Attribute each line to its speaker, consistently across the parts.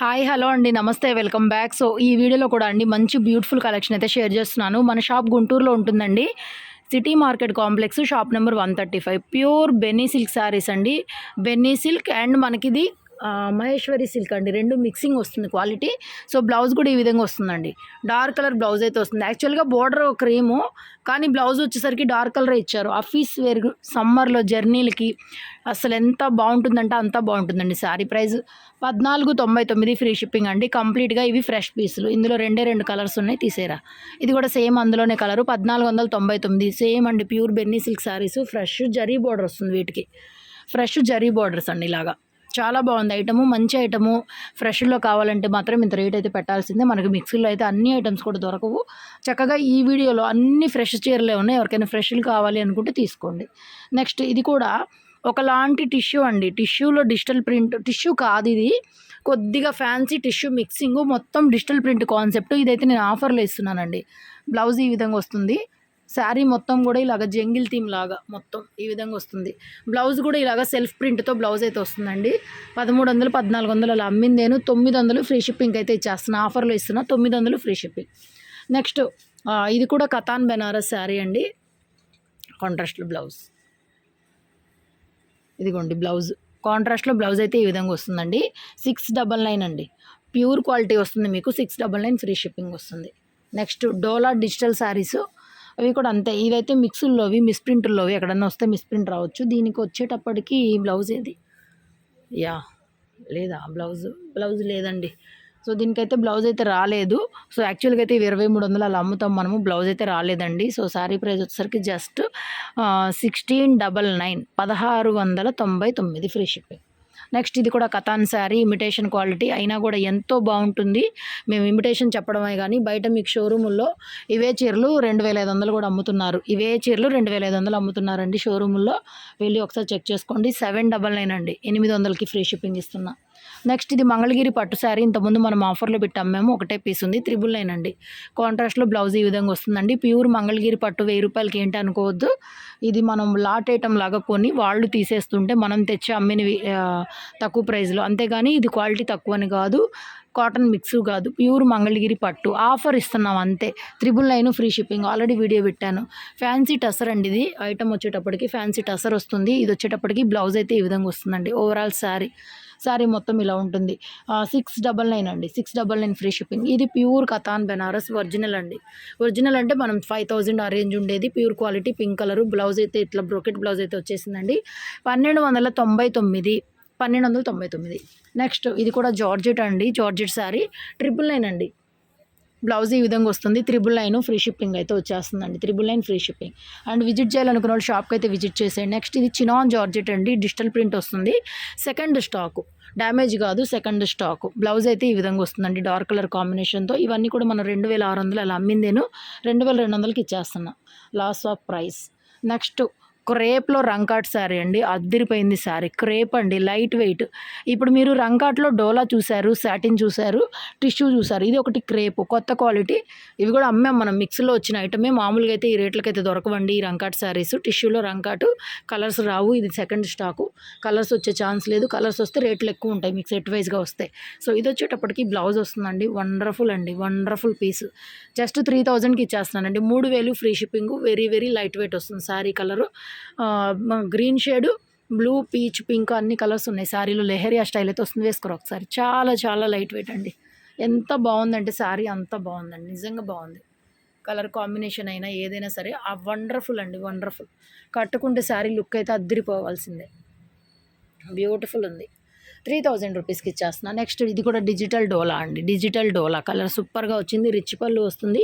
Speaker 1: Hi hello అండి నమస్తే welcome back. So ఈ వీడియోలో కూడా అండి మంచి బ్యూటిఫుల్ కలెక్షన్ అయితే షేర్ చేస్తున్నాను. మన షాప్ గుంటూరులో ఉంటుందండి. City market complex, shop number 135. Pure బెన్నీ సిల్క్ శారీస్ అండి. బెన్నీ సిల్క్ అండ్ మనకిది మహేశ్వరి సిల్క్ అండి. రెండు మిక్సింగ్ వస్తుంది క్వాలిటీ. సో బ్లౌజ్ కూడా ఈ విధంగా వస్తుందండి. డార్క్ కలర్ బ్లౌజ్ అయితే వస్తుంది. యాక్చువల్గా బోర్డర్ క్రీము, కానీ బ్లౌజ్ వచ్చేసరికి డార్క్ కలరే ఇచ్చారు. ఆఫీస్ వేర్ సమ్మర్లో జర్నీలకి అసలు ఎంత బాగుంటుందంటే అంత బాగుంటుందండి. శారీ ప్రైస్ 1499 ఫ్రీ షిప్పింగ్ అండి. కంప్లీట్గా ఇవి ఫ్రెష్ పీసులు. ఇందులో రెండు కలర్స్ ఉన్నాయి, తీసేరా. ఇది కూడా సేమ్ అందులోనే కలరు 1499 సేమ్ అండి. ప్యూర్ బెన్నీ సిల్క్ శారీస్. ఫ్రెష్ జరీ బోర్డర్ వస్తుంది వీటికి. ఫ్రెష్ జరీ బోర్డర్స్ అండి. ఇలాగా చాలా బాగుంది ఐటము, మంచి ఐటము. ఫ్రెష్లో కావాలంటే మాత్రం ఇంత రేట్ అయితే పెట్టాల్సిందే. మనకి మిక్సీలో అయితే అన్ని ఐటమ్స్ కూడా దొరకవు. చక్కగా ఈ వీడియోలో అన్ని ఫ్రెష్ చీరలే ఉన్నాయి. ఎవరికైనా ఫ్రెష్లు కావాలి అనుకుంటే తీసుకోండి. నెక్స్ట్ ఇది కూడా ఒకలాంటి టిష్యూ అండి. టిష్యూలో డిజిటల్ ప్రింట్, టిష్యూ కాదు ఇది, కొద్దిగా ఫ్యాన్సీ టిష్యూ మిక్సింగ్, మొత్తం డిజిటల్ ప్రింట్ కాన్సెప్ట్. ఇదైతే నేను ఆఫర్లో ఇస్తున్నానండి. బ్లౌజ్ ఈ విధంగా వస్తుంది. శారీ మొత్తం కూడా ఇలాగ జంగిల్ థీమ్ లాగా మొత్తం ఈ విధంగా వస్తుంది. బ్లౌజ్ కూడా ఇలాగ సెల్ఫ్ ప్రింట్తో బ్లౌజ్ అయితే వస్తుందండి. 1300 1400 అలా అమ్మింది నేను. 900 ఫ్రీ షిప్పింగ్ అయితే ఇచ్చేస్తున్నా. ఆఫర్లో ఇస్తున్నా 900 ఫ్రీ షిప్పింగ్. నెక్స్ట్ ఇది కూడా కతాన్ బెనారస్ శారీ అండి. కాంట్రాస్ట్లో బ్లౌజ్, ఇదిగోండి బ్లౌజ్. కాంట్రాస్ట్లో బ్లౌజ్ అయితే ఈ విధంగా వస్తుందండి. 699 అండి. ప్యూర్ క్వాలిటీ వస్తుంది మీకు. 699 ఫ్రీ షిప్పింగ్ వస్తుంది. నెక్స్ట్ డోలా డిజిటల్ శారీస్, అవి కూడా అంతే. ఇవైతే మిక్సుల్లోవి, మిస్ప్రింట్ల్లోవి. ఎక్కడన్నా వస్తే మిస్ప్రింట్ రావచ్చు. దీనికి వచ్చేటప్పటికి బ్లౌజ్ ఏది, యా లేదా బ్లౌజ్ లేదండి. సో దీనికైతే బ్లౌజ్ అయితే రాలేదు. సో యాక్చువల్గా అయితే 2300 అలా అమ్ముతాం మనము. బ్లౌజ్ అయితే రాలేదండి. సో శారీ ప్రైస్ వచ్చేసరికి జస్ట్ 1699 1699 ఫ్రీ షిప్పింగ్. నెక్స్ట్ ఇది కూడా కతాన్ శారీ, ఇమిటేషన్ క్వాలిటీ అయినా కూడా ఎంతో బాగుంటుంది. మేము ఇమిటేషన్ చెప్పడమే కానీ బయట మీకు షోరూముల్లో ఇవే చీరలు 2500 కూడా అమ్ముతున్నారు. ఇవే చీరలు 2500 అమ్ముతున్నారండి షోరూముల్లో. వెళ్ళి ఒకసారి చెక్ చేసుకోండి. 799 అండి. 800కి ఫ్రీ షిప్పింగ్ ఇస్తున్నా. నెక్స్ట్ ఇది మంగళగిరి పట్టు శారీ. ఇంతకుముందు మనం ఆఫర్లో పెట్టాం మేము. ఒకటే పీస్ ఉంది. 999 అండి. కాంట్రాస్ట్లో బ్లౌజ్ ఈ విధంగా వస్తుందండి. ప్యూర్ మంగళగిరి పట్టు 1000 రూపాయలకి ఏంటి అనుకోవద్దు. ఇది మనం లాట్ ఐటమ్ లాగా కొని వాళ్ళు తీసేస్తుంటే మనం తెచ్చి అమ్మినవి తక్కువ ప్రైస్లో. అంతేగాని ఇది క్వాలిటీ తక్కువ అని కాదు, కాటన్ మిక్స్ కాదు, ప్యూర్ మంగళగిరి పట్టు. ఆఫర్ ఇస్తున్నాం అంతే. 999 ఫ్రీ షిప్పింగ్. ఆల్రెడీ వీడియో పెట్టాను. ఫ్యాన్సీ టసర్ అండి. ఇది ఐటమ్ వచ్చేటప్పటికి ఫ్యాన్సీ టసర్ వస్తుంది. ఇది వచ్చేటప్పటికి బ్లౌజ్ అయితే ఈ విధంగా వస్తుందండి. ఓవరాల్ శారీ మొత్తం ఇలా ఉంటుంది. 699 అండి. 699 ఫ్రీ షిప్పింగ్. ఇది ప్యూర్ కతాన్ బెనారస్ ఒరిజినల్ అండి. ఒరిజినల్ అంటే మనం 5000 ఆ రేంజ్ ఉండేది. Pure quality pink colour. Blouse అయితే ఇట్లా బ్రోకెట్ బ్లౌజ్ అయితే వచ్చేసిందండి. 1299. నెక్స్ట్ ఇది కూడా జార్జెట్ అండి. జార్జెట్ శారీ 999 అండి. బ్లౌజ్ ఈ విధంగా వస్తుంది. 999 ఫ్రీ షిప్పింగ్ అయితే వచ్చేస్తుందండి. 999 ఫ్రీ షిప్పింగ్. అండ్ విజిట్ చేయాలనుకున్న వాళ్ళు షాప్కి అయితే విజిట్ చేసేయండి. నెక్స్ట్ ఇది చినాన్ జార్జెట్ అండి. డిజిటల్ ప్రింట్ వస్తుంది. సెకండ్ స్టాకు, డ్యామేజ్ కాదు, సెకండ్ స్టాకు. బ్లౌజ్ అయితే ఈ విధంగా వస్తుందండి డార్క్ కలర్ కాంబినేషన్తో. ఇవన్నీ కూడా మనం 2600 అలా అమ్మింది నేను 2200కి ఇచ్చేస్తున్నా. Loss of price. నెక్స్ట్ క్రేప్లో రంకాట్ శారీ అండి. అద్దరిపోయింది శారీ. క్రేప్ అండి, లైట్ వెయిట్. ఇప్పుడు మీరు రంకాట్లో డోలా చూశారు, సాటిన్ చూశారు, టిష్యూ చూశారు. ఇది ఒకటి క్రేప్, కొత్త క్వాలిటీ. ఇవి కూడా అమ్మాం మనం. మిక్స్లో వచ్చిన ఐటమే. మామూలుగా అయితే ఈ రేట్లకైతే దొరకవండి ఈ రంకాట్ శారీస్. టిష్యూలో రంకాటు. కలర్స్ రావు. ఇది సెకండ్ స్టాకు. కలర్స్ వచ్చే ఛాన్స్ లేదు. కలర్స్ వస్తే రేట్లు ఎక్కువ ఉంటాయి మీకు సెట్ వైజ్గా వస్తాయి. సో ఇది వచ్చేటప్పటికి బ్లౌజ్ వస్తుందండి. వండర్ఫుల్ అండి, వండర్ఫుల్ పీస్. జస్ట్ 3000కి ఇచ్చేస్తున్నానండి. 3000 free shipping. Very very light weight వస్తుంది sari. Colour green shade, blue, peach, pink అన్ని కలర్స్ ఉన్నాయి శారీలో. లెహరియా స్టైల్ అయితే వస్తుంది. వేసుకోరు ఒకసారి. చాలా చాలా లైట్ వెయిట్ అండి. ఎంత బాగుందంటే శారీ అంత బాగుందండి. నిజంగా బాగుంది. కలర్ కాంబినేషన్ అయినా ఏదైనా సరే వండర్ఫుల్ అండి, వండర్ఫుల్. కట్టుకుంటే శారీ లుక్ అయితే అద్దరిపోవాల్సిందే. బ్యూటిఫుల్ ఉంది. 3000 రూపీస్కి ఇచ్చేస్తున్నా. నెక్స్ట్ ఇది కూడా డిజిటల్ డోలా అండి. డిజిటల్ డోలా కలర్ సూపర్గా వచ్చింది. రిచ్ పళ్ళు వస్తుంది.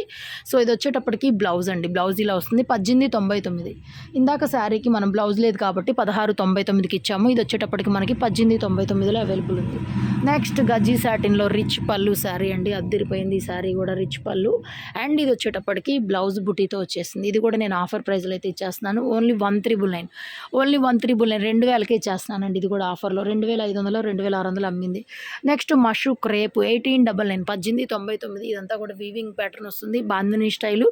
Speaker 1: సో ఇది వచ్చేటప్పటికి బ్లౌజ్ అండి. బ్లౌజ్ ఇలా వస్తుంది. 1899. ఇందాక శారీకి మనం బ్లౌజ్ లేదు కాబట్టి 1699కి ఇచ్చాము. ఇది వచ్చేటప్పటికి మనకి 1899లో అవైలబుల్ ఉంది. నెక్స్ట్ గజ్జీ సాటిన్లో రిచ్ పళ్ళు శారీ అండి. అద్దరిపోయింది ఈ శారీ కూడా. రిచ్ పళ్ళు. అండ్ ఇది వచ్చేటప్పటికి బ్లౌజ్ బుటీతో వచ్చేసింది. ఇది కూడా నేను ఆఫర్ ప్రైస్లో అయితే ఇచ్చేస్తున్నాను. ఓన్లీ 1399. ఓన్లీ 1399. 2000కే ఇచ్చేస్తున్నానండి. ఇది కూడా ఆఫర్లో 2500 2600 అమ్మింది. నెక్స్ట్ మషూ క్రేప్ 1899 1899. ఇదంతా కూడా వీవింగ్ ప్యాటర్న్ వస్తుంది. బాందిని స్టైలు.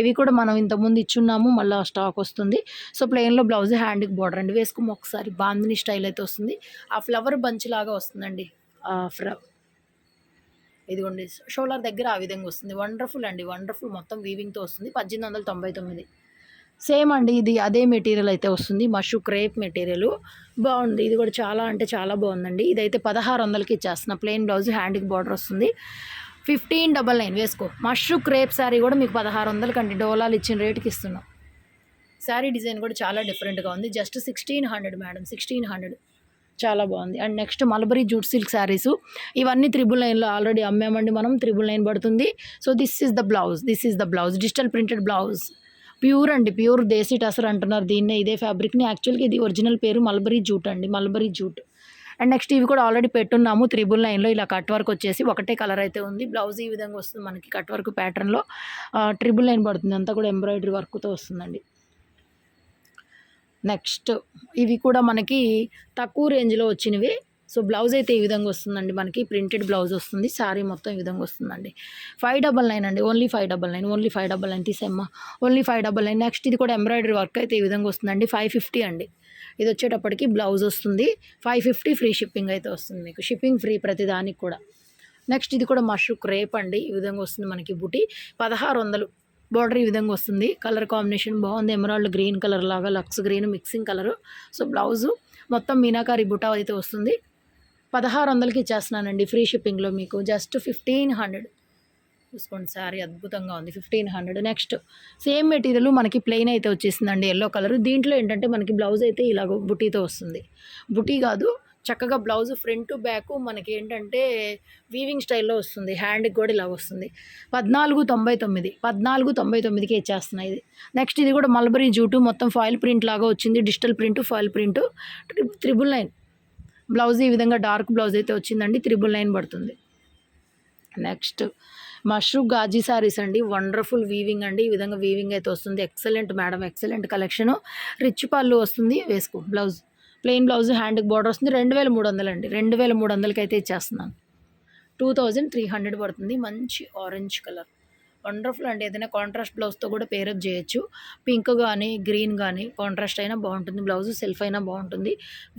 Speaker 1: ఇవి కూడా మనం ఇంతకుముందు ఇచ్చున్నాము. మళ్ళీ స్టాక్ వస్తుంది. సో ప్లెయిన్లో బ్లౌజ్, హ్యాండ్కి బార్డర్ అండి. వేసుకుని ఒకసారి బాందిని స్టైల్ అయితే వస్తుంది. ఆ ఫ్లవర్ బంచ్ లాగా వస్తుందండి. ఇదిగోండి షోల్డర్ దగ్గర ఆ విధంగా వస్తుంది. వండర్ఫుల్ అండి, వండర్ఫుల్. మొత్తం వీవింగ్తో వస్తుంది. 1899. సేమ్ అండి, ఇది అదే మెటీరియల్ అయితే వస్తుంది. మష్రూ క్రేప్ మెటీరియల్ బాగుంది. ఇది కూడా చాలా అంటే చాలా బాగుందండి. ఇదైతే 1600కి ఇచ్చేస్తున్నా. ప్లెయిన్ బ్లౌజ్, హ్యాండ్కి బార్డర్ వస్తుంది. 1599 వేసుకో. మష్రూ క్రేప్ శారీ కూడా మీకు 1600 అండి, డోలాలు ఇచ్చిన రేటుకి ఇస్తున్నాం. శారీ డిజైన్ కూడా చాలా డిఫరెంట్గా ఉంది. Just 1600 madam, 1600. చాలా బాగుంది. And next mulberry jute silk saris. ఇవన్నీ 999లో ఆల్రెడీ అమ్మామండి మనం. 999 పడుతుంది. So this is the blouse, digital printed blouse. Pure అండి, ప్యూర్ దేశీ టసర్ అంటున్నారు దీన్నే, ఇదే ఫ్యాబ్రిక్ని. యాక్చువల్గా ఇది ఒరిజినల్ పేరు మల్బరీ జూట్ అండి, మల్బరీ జూట్. అండ్ నెక్స్ట్ ఇవి కూడా ఆల్రెడీ పెట్టున్నాము 999లో. ఇలా కట్ వర్క్ వచ్చేసి ఒకటే కలర్ అయితే ఉంది. బ్లౌజ్ ఈ విధంగా వస్తుంది మనకి, కట్ వర్క్ ప్యాటర్న్లో. 999 పడుతుంది. అంతా కూడా ఎంబ్రాయిడరీ వర్క్తో వస్తుందండి. నెక్స్ట్ ఇవి కూడా మనకి తక్కువ రేంజ్లో వచ్చినవి. సో బ్లౌజ్ అయితే ఈ విధంగా వస్తుందండి మనకి, ప్రింటెడ్ బ్లౌజ్ వస్తుంది. శారీ మొత్తం ఈ విధంగా వస్తుందండి. 599 అండి, ఓన్లీ 599 తీసేమ్మా, ఓన్లీ 599. నెక్స్ట్ ఇది కూడా ఎంబ్రాయిడరీ వర్క్ అయితే ఈ విధంగా వస్తుందండి. 550 అండి. ఇది వచ్చేటప్పటికి బ్లౌజ్ వస్తుంది. 550 ఫ్రీ షిప్పింగ్ అయితే వస్తుంది మీకు, షిప్పింగ్ ఫ్రీ ప్రతి దానికి కూడా. నెక్స్ట్ ఇది కూడా మష్రూ క్రేప్ అండి, ఈ విధంగా వస్తుంది మనకి బుటీ. 1600. బార్డర్ ఈ విధంగా వస్తుంది. కలర్ కాంబినేషన్ బాగుంది, ఎమరాల్డ్ గ్రీన్ కలర్ లాగా, లక్స్ green mixing colour. So blouse మొత్తం మీనాకారి బుటా అయితే వస్తుంది. 1600కి ఇచ్చేస్తున్నానండి ఫ్రీ షిప్పింగ్లో మీకు. జస్ట్ 1500 చూసుకోండి. శారీ అద్భుతంగా ఉంది, 1500. నెక్స్ట్ సేమ్ మెటీరియల్ మనకి ప్లెయిన్ అయితే వచ్చేసిందండి, ఎల్లో కలర్. దీంట్లో ఏంటంటే మనకి బ్లౌజ్ అయితే ఇలాగ బుటీతో వస్తుంది. బుటీ కాదు, చక్కగా బ్లౌజ్ ఫ్రంట్ టు బ్యాక్ మనకి ఏంటంటే వీవింగ్ స్టైల్లో వస్తుంది. హ్యాండ్కి కూడా ఇలా వస్తుంది. 1499కి ఇచ్చేస్తున్నాయి ఇది. నెక్స్ట్ ఇది కూడా మల్బరీ జూటు, మొత్తం ఫాయిల్ ప్రింట్ లాగా వచ్చింది. Digital print, foil print. 999. Blouse ఈ విధంగా డార్క్ బ్లౌజ్ అయితే వచ్చిందండి. 999 పడుతుంది. నెక్స్ట్ మష్రూ గాజీ శారీస్ అండి, వండర్ఫుల్ వీవింగ్ అండి. ఈ విధంగా వీవింగ్ అయితే వస్తుంది. Excellent madam, excellent collection. Rich పళ్ళు వస్తుంది. వేసుకో. బ్లౌజ్ ప్లెయిన్ బ్లౌజ్, హ్యాండ్కి బార్డర్ వస్తుంది. 2300 అండి, 2300కి అయితే ఇచ్చేస్తున్నాను. 2300 పడుతుంది. మంచి ఆరెంజ్ కలర్, వండర్ఫుల్ అండి. ఏదైనా కాంట్రాస్ట్ బ్లౌజ్తో కూడా పేరప్ చేయొచ్చు. పింక్ కానీ గ్రీన్ కానీ కాంట్రాస్ట్ అయినా బాగుంటుంది. బ్లౌజ్ సెల్ఫ్ అయినా బాగుంటుంది.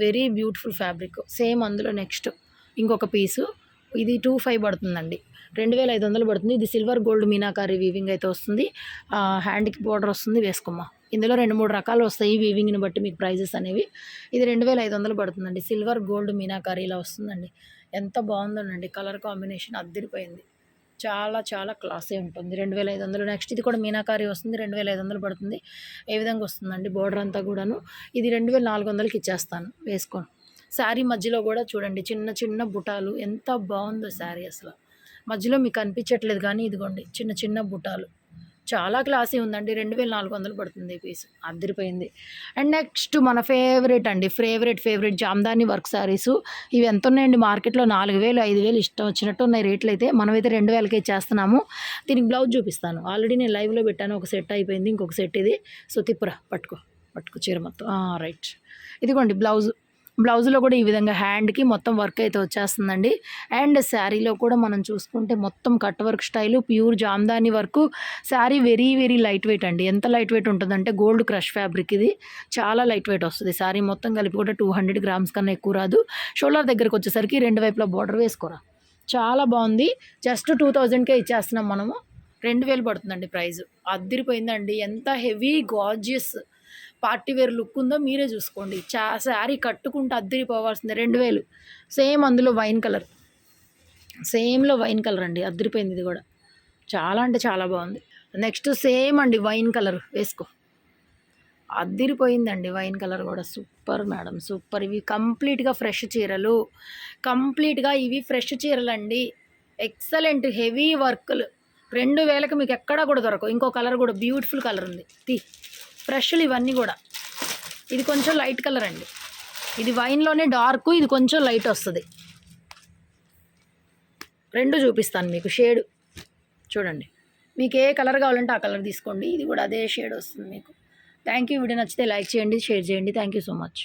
Speaker 1: Very beautiful fabric. సేమ్ అందులో నెక్స్ట్ ఇంకొక పీసు, ఇది 25 పడుతుందండి, 2500 పడుతుంది. ఇది సిల్వర్ గోల్డ్ మీనాకారి వీవింగ్ అయితే వస్తుంది. హ్యాండ్కి బార్డర్ వస్తుంది. వేసుకోమ్మా. ఇందులో 2-3 రకాలు వస్తాయి వీవింగ్ని బట్టి మీకు ప్రైజెస్ అనేవి. ఇది 2500 పడుతుందండి. సిల్వర్ గోల్డ్ మీనాకారి ఇలా వస్తుందండి. ఎంత బాగుందోనండి, కలర్ కాంబినేషన్ అద్దరిపోయింది. చాలా చాలా క్లాసీ ఉంటుంది. 2500. నెక్స్ట్ ఇది కూడా మీనాకారి వస్తుంది. 2500 పడుతుంది. ఏ విధంగా వస్తుందండి బోర్డర్ అంతా కూడాను. ఇది 2400కి ఇచ్చేస్తాను. వేసుకోండి. శారీ మధ్యలో కూడా చూడండి చిన్న చిన్న బుటాలు, ఎంత బాగుందో శారీ అసలు. మధ్యలో మీకు కనిపించట్లేదు కానీ ఇదిగోండి చిన్న చిన్న బుటాలు, చాలా క్లాసీ ఉందండి. 2400 పడుతుంది ఈ పీస్, అద్దరిపోయింది. అండ్ నెక్స్ట్ మన ఫేవరెట్ అండి, ఫేవరెట్ జామ్దాని వర్క్ శారీస్. ఇవి ఎంత ఉన్నాయండి మార్కెట్లో? 4000, 5000 ఇష్టం వచ్చినట్టు ఉన్నాయి రేట్లు అయితే. మనమైతే 2000కే ఇచ్చేస్తున్నాము. దీనికి బ్లౌజ్ చూపిస్తాను. ఆల్రెడీ నేను లైవ్లో పెట్టాను, ఒక సెట్ అయిపోయింది, ఇంకొక సెట్ ఇది. సో తిప్పురా, పట్టుకో చీర మొత్తం. రైట్, ఇదిగోండి బ్లౌజ్లో కూడా ఈ విధంగా హ్యాండ్కి మొత్తం వర్క్ అయితే వచ్చేస్తుందండి. అండ్ శారీలో కూడా మనం చూసుకుంటే మొత్తం cut work style, pure Jamdani work. Sari very very light wait అండి. ఎంత లైట్ వెయిట్ ఉంటుందంటే గోల్డ్ క్రష్ ఫ్యాబ్రిక్ ఇది, చాలా లైట్ వెయిట్ వస్తుంది. శారీ మొత్తం కలిపి కూడా 200 గ్రామ్స్ కన్నా ఎక్కువ రాదు. షోల్డర్ దగ్గరకు వచ్చేసరికి 2 వైపులా బార్డర్ వేసుకోరా. చాలా బాగుంది. జస్ట్ 2000కే ఇచ్చేస్తున్నాం మనము. 2000 పడుతుందండి ప్రైస్. అద్దరిపోయిందండి. ఎంత heavy gorgeous party wear look ఉందో మీరే చూసుకోండి. శారీ కట్టుకుంటే అద్దరిపోవాల్సిందే. 2000. సేమ్ అందులో వైన్ కలర్, సేమ్లో వైన్ కలర్ అండి, అద్దరిపోయింది. ఇది కూడా చాలా అంటే చాలా బాగుంది. నెక్స్ట్ సేమ్ అండి వైన్ కలర్, వేసుకో. అద్దరిపోయిందండి వైన్ కలర్ కూడా. Super madam, super. ఇవి కంప్లీట్గా ఫ్రెష్ చీరలు, ఇవి ఫ్రెష్ చీరలు అండి. ఎక్సలెంట్ హెవీ వర్క్లు. 2000కి మీకు ఎక్కడా కూడా దొరకవు. ఇంకో కలర్ కూడా బ్యూటిఫుల్ కలర్ ఉంది, ఫ్రెష్లు ఇవన్నీ కూడా. ఇది కొంచెం లైట్ కలర్ అండి, ఇది వైన్లోనే డార్క్, ఇది కొంచెం లైట్ వస్తుంది. 2 చూపిస్తాను మీకు షేడ్ చూడండి. మీకు ఏ కలర్ కావాలంటే ఆ కలర్ తీసుకోండి. ఇది కూడా అదే షేడ్ వస్తుంది మీకు. Thank you. వీడియో నచ్చితే లైక్ చేయండి, షేర్ చేయండి. Thank you so much.